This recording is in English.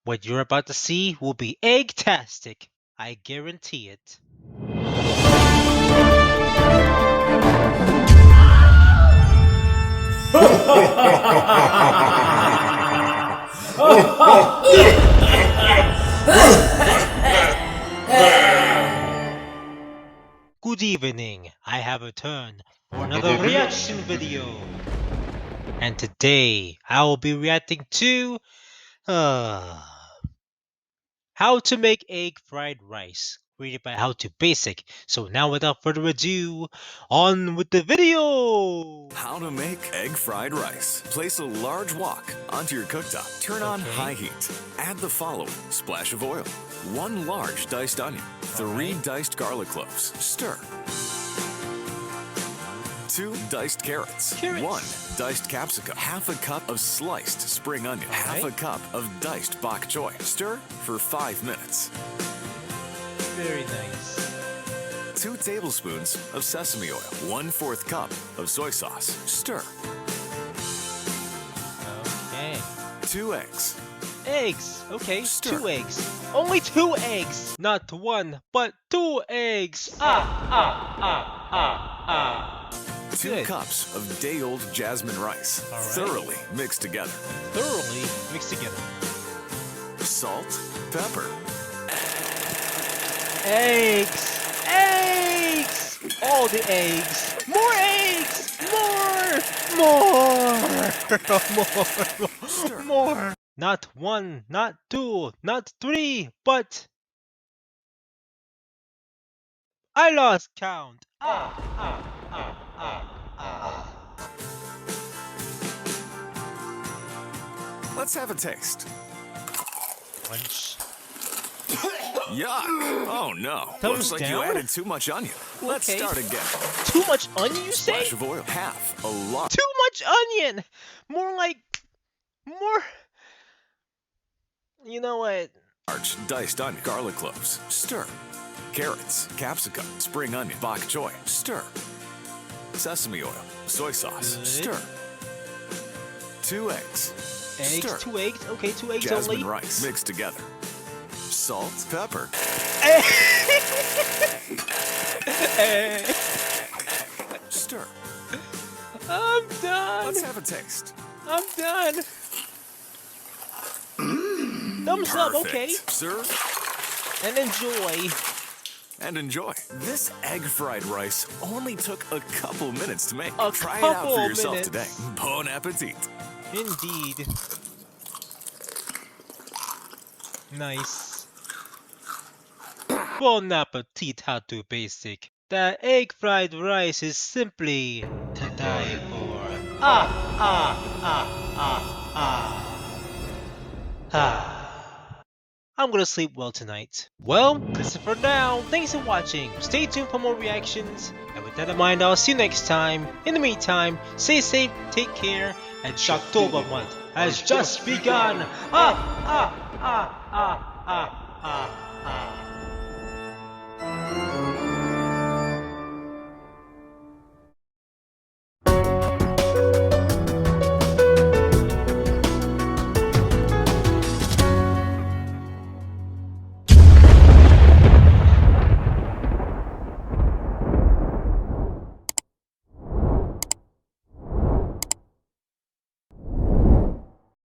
What you're about to see will be egg-tastic. I guarantee it. Good evening. I have returned for another reaction video. And today I will be reacting to how to make egg fried rice, created by How to Basic. So now without further ado, on with the video! How to make egg fried rice. Place a large wok onto your cooktop. Turn on high heat. Add the following: splash of oil, 1 large diced onion, 3 diced garlic cloves. Stir. 2 diced carrots, 1 diced capsicum, half a cup of sliced spring onion, half a cup of diced bok choy. Stir for 5 minutes. Very nice. 2 tablespoons of sesame oil, 1/4 cup of soy sauce. Stir. Okay. 2 eggs. Eggs. Okay, Stir. 2 eggs. Only 2 eggs. Not 1, but 2 eggs. 2 Good. cups of day-old jasmine rice, All right. thoroughly mixed together. Thoroughly mixed together. Salt, pepper, Eggs! Eggs! All the eggs! More eggs! More! More! Not 1, not 2, not 3, but I lost count. Let's have a taste. Punch. Yuck! Oh no! Thumbs Looks like down? you added too much onion. Let's Okay. start again. Too much onion, you say? Splash of oil. Half a lot. Too much onion! More like... more... You know what? Large diced onion, garlic cloves. Stir. Carrots, capsicum, spring onion, bok choy. Stir. Sesame oil, soy sauce. Good. Stir. 2 eggs. Eggs, Stir. 2 eggs? Okay, 2 eggs Jasmine only. rice mixed together. Salt, pepper, stir. I'm done. Let's have a taste. I'm done. Thumbs up, okay. Perfect. Serve And enjoy. and enjoy. This egg fried rice only took a couple minutes to make. A Try it out couple for yourself minutes. today. Bon appetit. Indeed. Nice. Bon appetit, How to Basic. The egg fried rice is simply to die for. I'm gonna sleep well tonight. Well, that's it for now. Thanks for watching. Stay tuned for more reactions. And with that in mind, I'll see you next time. In the meantime, stay safe, take care, and Shocktober month has just begun.